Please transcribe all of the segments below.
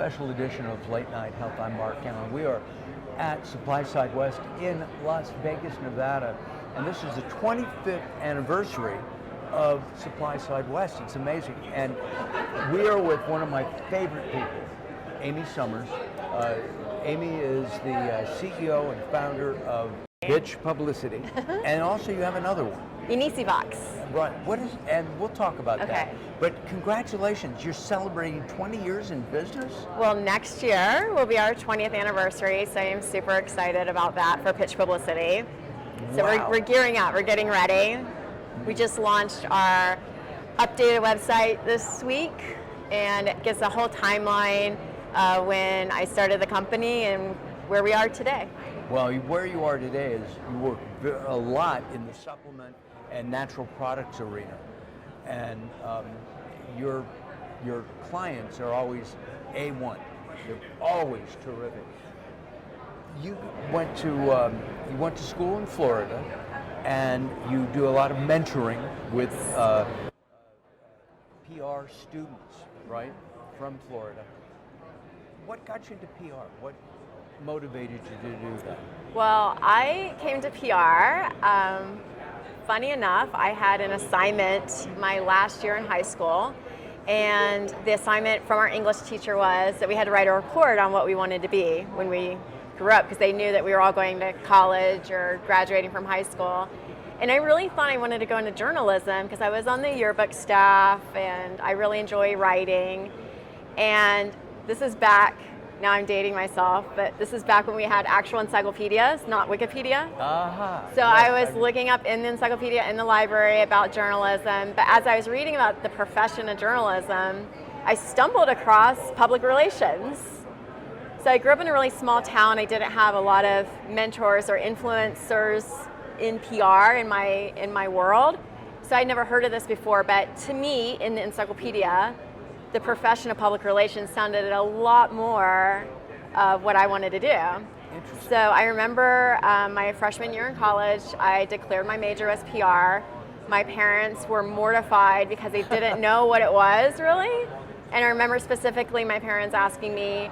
special edition of Late Night Health. I'm Mark Alyn. We are at Supply Side West in Las Vegas, Nevada, and this is the 25th anniversary of Supply Side West. It's amazing, and we are with one of my favorite people, Amy Summers. Amy is the CEO and founder of Publicity, and also you have another one. Unicivox. Right. What is? And we'll talk about Okay. that. But congratulations, you're celebrating 20 years in business. Well, next year will be our 20th anniversary, so I'm super excited about that for Pitch Publicity. So Wow. we're gearing up, we're getting ready. We just launched our updated website this week, and it gives a whole timeline when I started the company and where we are today. Well, where you are today is you work a lot in the supplement and natural products arena, and your clients are always A1. They're always terrific. You went to school in Florida, and you do a lot of mentoring with PR students, right, from Florida. What got you into PR? What motivated you to do that? Well, I came to PR. Funny enough, I had an assignment my last year in high school, and the assignment from our English teacher was that we had to write a report on what we wanted to be when we grew up, because they knew that we were all going to college or graduating from high school. And I really thought I wanted to go into journalism because I was on the yearbook staff and I really enjoy writing. And this is back, now I'm dating myself, but this is back when we had actual encyclopedias, not Wikipedia. So yes, I was looking up in the encyclopedia in the library about journalism, but as I was reading about the profession of journalism, I stumbled across public relations. So I grew up in a really small town. I didn't have a lot of mentors or influencers in PR in my world. So I'd never heard of this before, but to me, in the encyclopedia, the profession of public relations sounded a lot more of what I wanted to do. So I remember my freshman year in college, I declared my major as PR. My parents were mortified because they didn't know what it was really. And I remember specifically my parents asking me,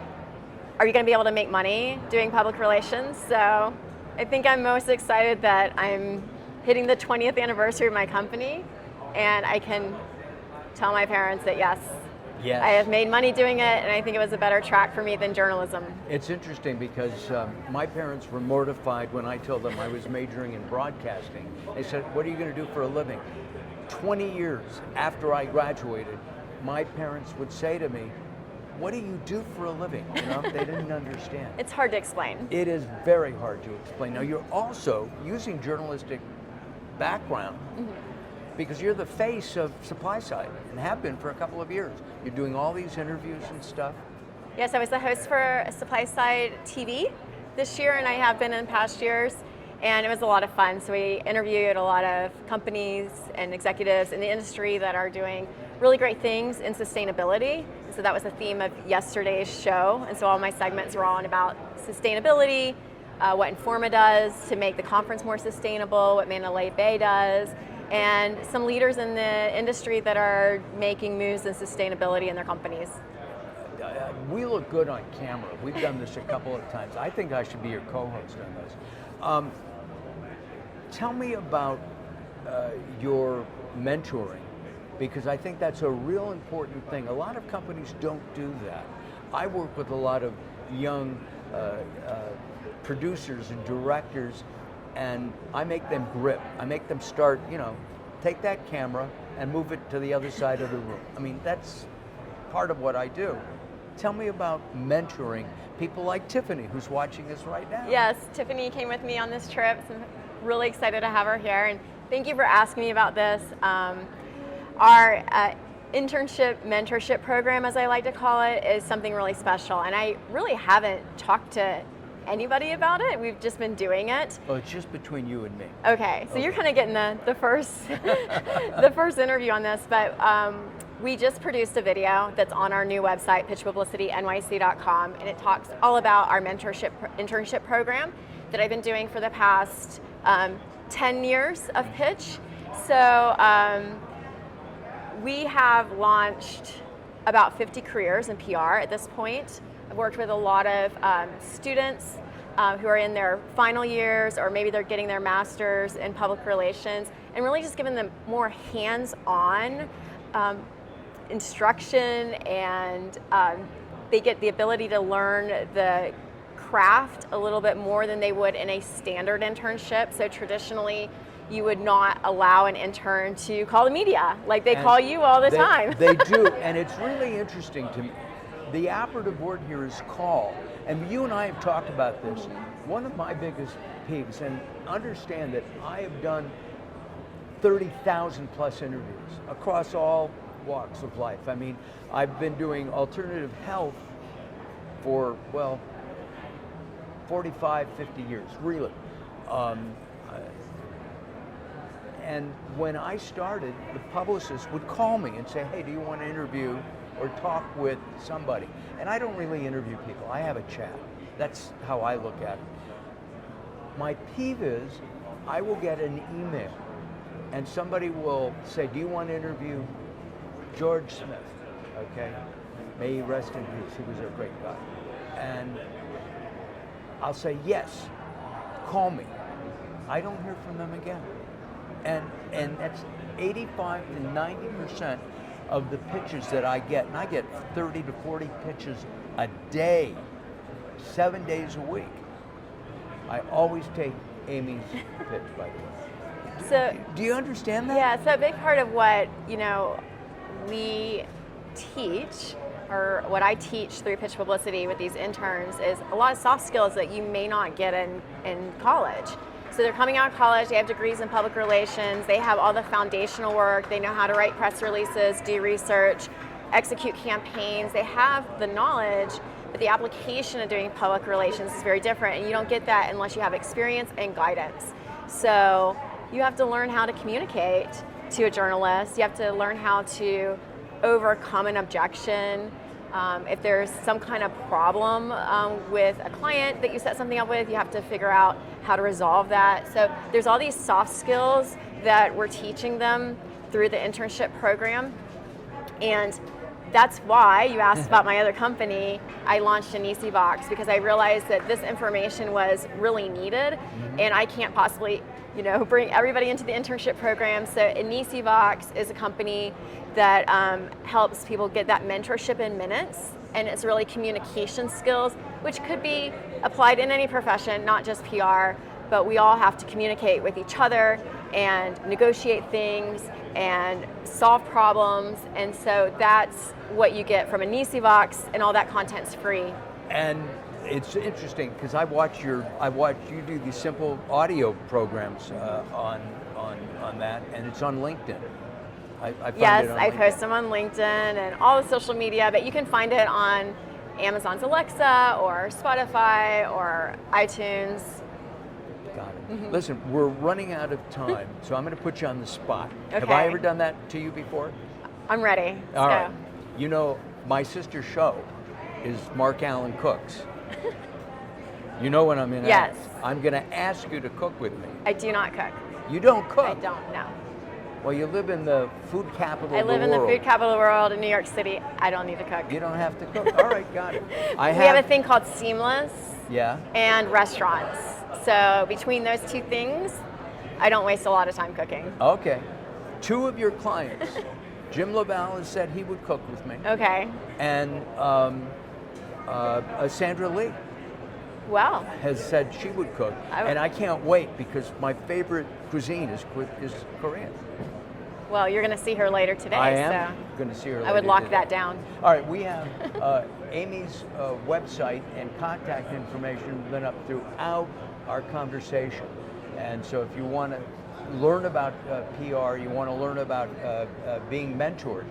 are you going to be able to make money doing public relations? So I think I'm most excited that I'm hitting the 20th anniversary of my company, and I can tell my parents that yes, I have made money doing it, and I think it was a better track for me than journalism. It's interesting because my parents were mortified when I told them I was majoring in broadcasting. They said, what are you going to do for a living? 20 years after I graduated, my parents would say to me, what do you do for a living? You know, they didn't understand. It's hard to explain. It is very hard to explain. Now, you're also using journalistic background because you're the face of Supply Side and have been for a couple of years. You're doing all these interviews and stuff. Yes, I was the host for Supply Side TV this year, and I have been in past years, and it was a lot of fun. So we interviewed a lot of companies and executives in the industry that are doing really great things in sustainability. So that was the theme of yesterday's show, and so all my segments were on about sustainability, what Informa does to make the conference more sustainable, what Mandalay Bay does, and some leaders in the industry that are making moves in sustainability in their companies. We look good on camera. We've done this a couple of times. I think I should be your co-host on this. Tell me about your mentoring, because I think that's a real important thing. A lot of companies don't do that. I work with a lot of young producers and directors, and I make them grip. I make them start, take that camera and move it to the other side of the room. I mean, that's part of what I do. Tell me about mentoring people like Tiffany, who's watching us right now. Yes, Tiffany came with me on this trip, so I'm really excited to have her here, and thank you for asking me about this. Our internship mentorship program, as I like to call it, is something really special, and I really haven't talked to anybody about it. We've just been doing it. Oh, it's just between you and me. Okay, so you're kind of getting the first the first interview on this, but we just produced a video that's on our new website, pitchpublicitynyc.com, and it talks all about our internship program that I've been doing for the past 10 years of pitch. So we have launched about 50 careers in PR at this point. I've worked with a lot of students who are in their final years, or maybe they're getting their master's in public relations, and really just giving them more hands-on instruction, and they get the ability to learn the craft a little bit more than they would in a standard internship. So traditionally, you would not allow an intern to call the media, like they call you all the time. They do, and it's really interesting to me. The operative word here is call, and you and I have talked about this. One of my biggest peeves, and understand that I have done 30,000 plus interviews across all walks of life. I mean, I've been doing alternative health for, well, 45, 50 years, really. And when I started, the publicist would call me and say, hey, do you want to interview or talk with somebody? And I don't really interview people, I have a chat. That's how I look at it. My peeve is, I will get an email and somebody will say, do you want to interview George Smith? Okay, may he rest in peace, he was a great guy. And I'll say, yes, call me. I don't hear from them again. And that's 85 to 90% of the pitches that I get, and I get 30 to 40 pitches a day, 7 days a week. I always take Amy's pitch, by the way. So, do you understand that? Yeah, so a big part of what, we teach, or what I teach through pitch publicity with these interns, is a lot of soft skills that you may not get in college. So they're coming out of college, they have degrees in public relations, they have all the foundational work, they know how to write press releases, do research, execute campaigns, they have the knowledge, but the application of doing public relations is very different, and you don't get that unless you have experience and guidance. So you have to learn how to communicate to a journalist, you have to learn how to overcome an objection. If there's some kind of problem with a client that you set something up with, you have to figure out how to resolve that. So there's all these soft skills that we're teaching them through the internship program. And that's why you asked about my other company. I launched an EC box because I realized that this information was really needed, and I can't possibly bring everybody into the internship program. So an EC box is a company that helps people get that mentorship in minutes, and it's really communication skills, which could be applied in any profession, not just PR, but we all have to communicate with each other and negotiate things and solve problems, and so that's what you get from an EC box, and all that content's free. And it's interesting because I watch you do these simple audio programs on that, and it's on LinkedIn. I find yes, it on I LinkedIn. post them on LinkedIn and all the social media, but you can find it on Amazon's Alexa or Spotify or iTunes. Got it. Listen, we're running out of time, so I'm going to put you on the spot. Okay. Have I ever done that to you before? I'm ready. All Let's right. go. My sister's show is Mark Alyn Cooks. You know what I'm in? Yes. I'm going to ask you to cook with me. I do not cook. You don't cook? I don't, no. Well, you live in the food capital of the world. I live in the food capital of the world in New York City. I don't need to cook. You don't have to cook. All right, got it. We have a thing called Seamless and restaurants. So between those two things, I don't waste a lot of time cooking. Okay. Two of your clients, Jim LaValle has said he would cook with me. Okay. And Sandra Lee Wow. has said she would cook. And I can't wait because my favorite cuisine is Korean. Well, you're going to see her later today. I am going to see her later I would lock today. that down. All right, we have Amy's website and contact information been up throughout our conversation. And so if you want to learn about PR, you want to learn about being mentored,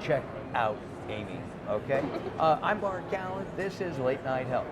check out Amy, okay? I'm Mark Alyn. This is Late Night Health.